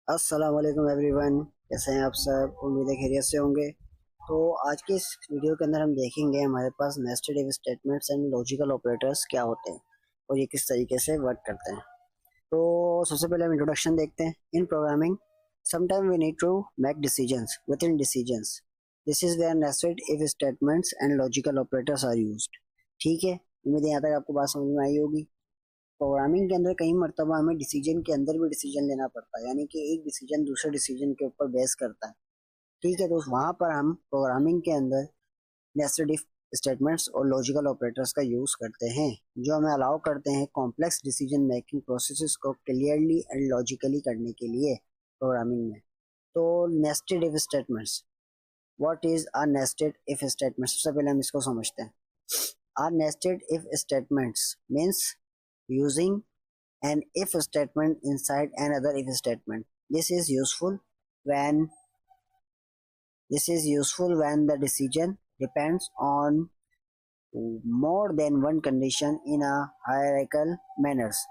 अस्सलाम वालेकुम एवरीवन। कैसे हैं आप सब? उम्मीद है खैरियत से होंगे। तो आज की इस वीडियो के अंदर हम देखेंगे हमारे पास nested if statements and logical operators क्या होते हैं और ये किस तरीके से वर्क करते हैं। तो सबसे पहले हम इंट्रोडक्शन देखते हैं। In programming sometime we need to make decisions with in decisions. This is where nested if statements and logical operators are used. ठीक है, उम्मीद है यहाँ तक आपको बात समझ में आई होगी। प्रोग्रामिंग के अंदर कई मर्तबा हमें डिसीजन के अंदर भी डिसीजन लेना पड़ता है, यानी कि एक डिसीजन दूसरे डिसीजन के ऊपर बेस करता है। ठीक है, तो वहां पर हम प्रोग्रामिंग के अंदर नेस्टेड इफ स्टेटमेंट्स और लॉजिकल ऑपरेटर्स का यूज करते हैं, जो हमें अलाउ करते हैं कॉम्प्लेक्स डिसीजन मेकिंग प्रोसेसेस को क्लियरली एंड लॉजिकली करने के लिए प्रोग्रामिंग में। तो nested if statements, what is a nested if statement? सबसे पहले हम इसको समझते हैं। Are nested if statements means using an if statement inside another if statement. This is useful when the decision depends on more than one condition in a hierarchical manners.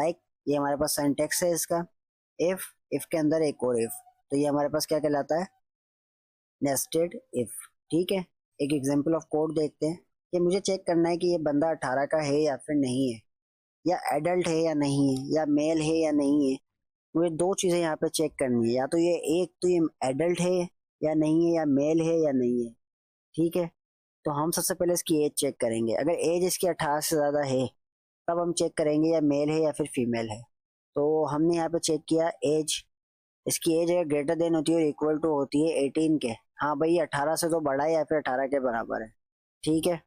Like ये हमारे पास syntax है इसका, if के अंदर एक और if, तो ये हमारे पास क्या कहलाता है? Nested if. ठीक है, एक एग्जांपल ऑफ कोड देखते हैं कि मुझे चेक करना है कि ये बंदा 18 का है या फिर नहीं है, या एडल्ट है या नहीं है, या मेल है या नहीं है। मुझे दो चीजें यहाँ पे चेक करनी है, या तो ये एक तो ये एडल्ट है या नहीं है, या मेल है या नहीं है। ठीक है, तो हम सबसे पहले इसकी एज चेक करेंगे। अगर एज इसकी 18 से ज्यादा है तब हम चेक करेंगे या मेल है या फिर फीमेल है। तो हमने यहाँ पे चेक किया एज, इसकी एज अगर ग्रेटर देन होती है और इक्वल टू होती है 18 के, हाँ भाई 18 से तो बड़ा है या फिर 18 के बराबर है। ठीक है,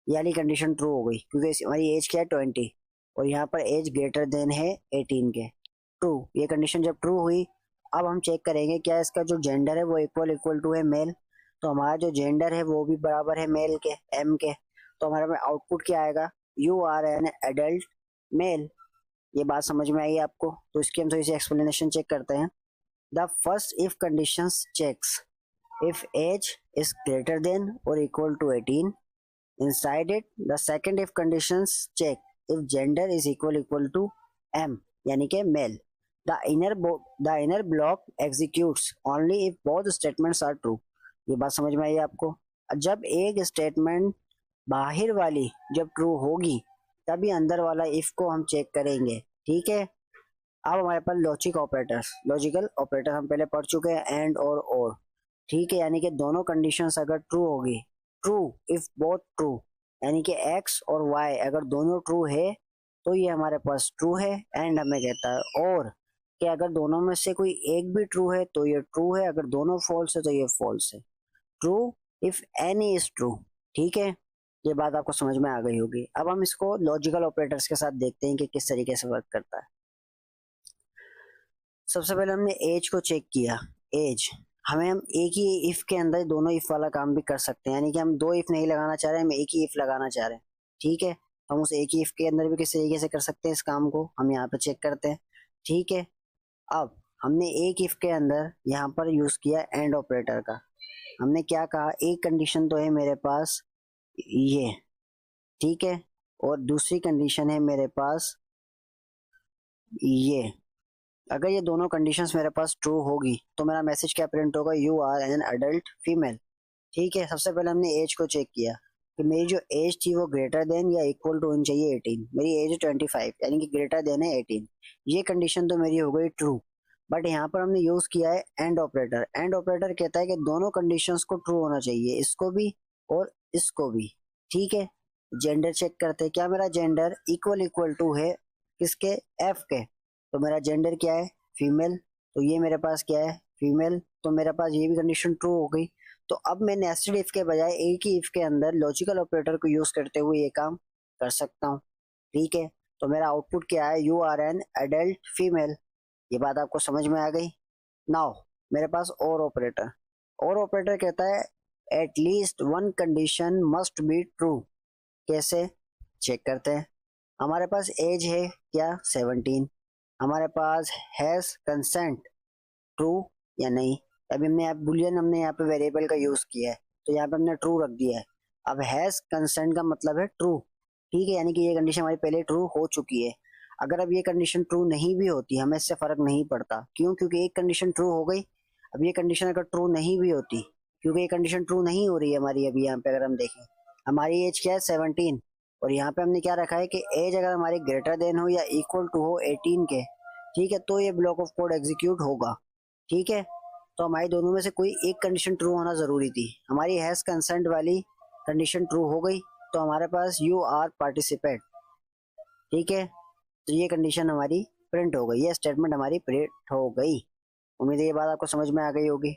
ये वाली कंडीशन ट्रू हो गई क्योंकि हमारी एज क्या है 20 और यहाँ पर एज ग्रेटर देन है 18 के। ट्रू, ये कंडीशन जब ट्रू हुई, अब हम चेक करेंगे क्या इसका जो जेंडर है वो इक्वल इक्वल टू है मेल। तो हमारा जो जेंडर है वो भी बराबर है मेल के, एम के। तो हमारे में आउटपुट क्या आएगा? You are an adult male. ये बात समझ में आई आपको? तो इसकी हम थोड़ी सी एक्सप्लेनेशन चेक करते हैं। The first if condition checks if age is greater than और equal to 18। Inside it, the second if conditions check if gender is equal to M, यानी कि male. The inner block executes only if both statements are true. ये बात समझ में आई आपको? जब एक स्टेटमेंट बाहर वाली जब ट्रू होगी तभी अंदर वाला इफ को हम चेक करेंगे। ठीक है, अब हमारे पास लॉजिकल ऑपरेटर हम पहले पढ़ चुके हैं, एंड और। ठीक है, यानी कि दोनों कंडीशंस अगर ट्रू होगी, ट्रू इफ बोथ ट्रू, यानी कि एक्स और वाई अगर दोनों ट्रू है तो ये हमारे पास ट्रू है। एंड हमें कहता है और कि अगर दोनों में से कोई एक भी ट्रू है तो ये ट्रू है, अगर दोनों फॉल्स है तो ये फॉल्स है। True if any is true. ठीक है, ये बात आपको समझ में आ गई होगी। अब हम इसको लॉजिकल ऑपरेटर्स के साथ देखते हैं कि किस तरीके से वर्क करता है। सबसे पहले हमने एज को चेक किया। एज हम एक ही इफ के अंदर दोनों इफ वाला काम भी कर सकते हैं, यानी कि हम दो इफ नहीं लगाना चाह रहे हैं, हम एक ही इफ लगाना चाह रहे हैं। ठीक है, हम उस एक ही इफ के अंदर भी किस तरीके से कर सकते हैं इस काम को, हम यहाँ पे चेक करते हैं। ठीक है, अब हमने एक इफ के अंदर यहाँ पर यूज किया एंड ऑपरेटर का। हमने क्या कहा, एक कंडीशन तो है मेरे पास ये, ठीक है, और दूसरी कंडीशन है मेरे पास ये। अगर ये दोनों कंडीशंस मेरे पास ट्रू होगी तो मेरा मैसेज क्या प्रिंट होगा? You are an adult female. ठीक है, सबसे पहले हमने एज को चेक किया कि मेरी जो एज थी वो ग्रेटर देन या इक्वल टू होनी चाहिए 18। मेरी एज है 25, यानी कि ग्रेटर देन है 18। ये कंडीशन तो मेरी हो गई ट्रू। बट यहाँ पर हमने यूज किया है एंड ऑपरेटर। एंड ऑपरेटर कहता है कि दोनों कंडीशंस को ट्रू होना चाहिए, इसको भी और इसको भी। ठीक है, जेंडर चेक करते हैं, क्या मेरा जेंडर इक्वल इक्वल टू है किसके? एफ के। तो मेरा जेंडर क्या है? फीमेल। तो ये मेरे पास क्या है? फीमेल। तो मेरे पास ये भी कंडीशन ट्रू हो गई। तो अब मैं नेस्टेड इफ के बजाय एक ही इफ के अंदर लॉजिकल ऑपरेटर को यूज करते हुए ये काम कर सकता हूँ। ठीक है, तो मेरा आउटपुट क्या है? You are an adult female. ये बात आपको समझ में आ गई? नाउ मेरे पास और ऑपरेटर कहता है at least one condition must be true. कैसे? चेक करते हैं। हमारे पास एज है क्या? 17। हमारे पास हैज कंसेंट, ट्रू या नहीं? अभी हमने बुलियन हमने यहाँ पे वेरिएबल का यूज किया है तो यहाँ पे हमने ट्रू रख दिया है। अब हैज कंसेंट का मतलब है ट्रू। ठीक है, यानी कि ये कंडीशन हमारी पहले ट्रू हो चुकी है। अगर अब ये कंडीशन ट्रू नहीं भी होती हमें इससे फर्क नहीं पड़ता। क्यों? क्योंकि एक कंडीशन ट्रू हो गई। अब ये कंडीशन अगर ट्रू नहीं भी होती, क्योंकि ये कंडीशन ट्रू नहीं हो रही है हमारी अभी यहाँ पे, अगर हम देखें हमारी एज क्या है 17, और यहाँ पे हमने क्या रखा है कि एज अगर हमारी ग्रेटर देन हो या इक्वल टू हो 18 के, ठीक है, तो ये ब्लॉक ऑफ कोड एग्जीक्यूट होगा। ठीक है, तो हमारी दोनों में से कोई एक कंडीशन ट्रू होना जरूरी थी। हमारी हैज कंसेंट वाली कंडीशन ट्रू हो गई तो हमारे पास यू आर पार्टिसिपेट। ठीक है, तो ये कंडीशन हमारी प्रिंट हो गई, ये स्टेटमेंट हमारी प्रिंट हो गई। उम्मीद है ये बात आपको समझ में आ गई होगी।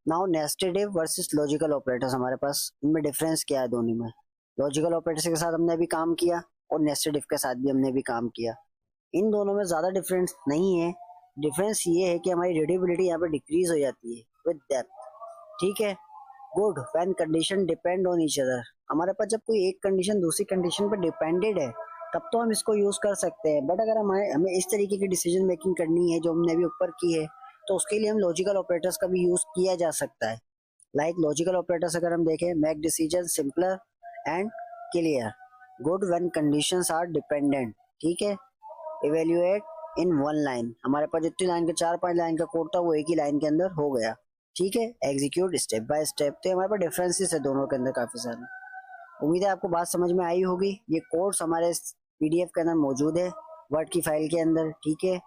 Now nested if versus logical operators, हमारे पास इनमें डिफरेंस क्या है दोनों में? लॉजिकल ऑपरेटर्स के साथ हमने अभी काम किया और नेस्टेड इफ के साथ भी हमने भी काम किया। इन दोनों में ज्यादा डिफरेंस नहीं है। डिफरेंस ये है कि हमारी रीडेबिलिटी यहाँ पे डिक्रीज हो जाती है विद डेप्थ। ठीक है, good when condition depend on each other, हमारे पास जब कोई एक कंडीशन दूसरी कंडीशन पर डिपेंडेड है तब तो हम इसको यूज कर सकते हैं। बट अगर हमें इस तरीके की डिसीजन मेकिंग करनी है जो हमने अभी ऊपर की है, तो उसके लिए हम लॉजिकल ऑपरेटर्स का भी यूज किया जा सकता है। लाइक लॉजिकल ऑपरेटर्स अगर हम देखें, make decision simpler and clear, good when conditions are dependent. ठीक है, इवेल्युएट इन वन लाइन, हमारे पास जितनी लाइन के 4-5 लाइन का कोड था वो एक ही लाइन के अंदर हो गया। ठीक है, एग्जीक्यूट स्टेप बाय स्टेप। तो हमारे पास डिफरेंसेस है दोनों के अंदर काफी सारे। उम्मीद है आपको बात समझ में आई होगी। ये कोड्स हमारे पीडीएफ के अंदर मौजूद है, वर्ड की फाइल के अंदर। ठीक है,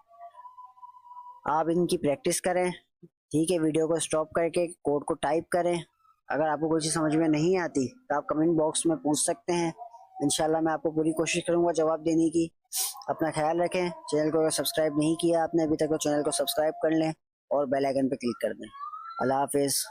आप इनकी प्रैक्टिस करें। ठीक है, वीडियो को स्टॉप करके कोड को टाइप करें। अगर आपको कोई चीज़ समझ में नहीं आती तो आप कमेंट बॉक्स में पूछ सकते हैं। इंशाल्लाह मैं आपको पूरी कोशिश करूंगा जवाब देने की। अपना ख्याल रखें। चैनल को अगर सब्सक्राइब नहीं किया आपने अभी तक तो चैनल को सब्सक्राइब कर लें और बेल आइकन पर क्लिक कर दें। अल्लाह हाफिज़।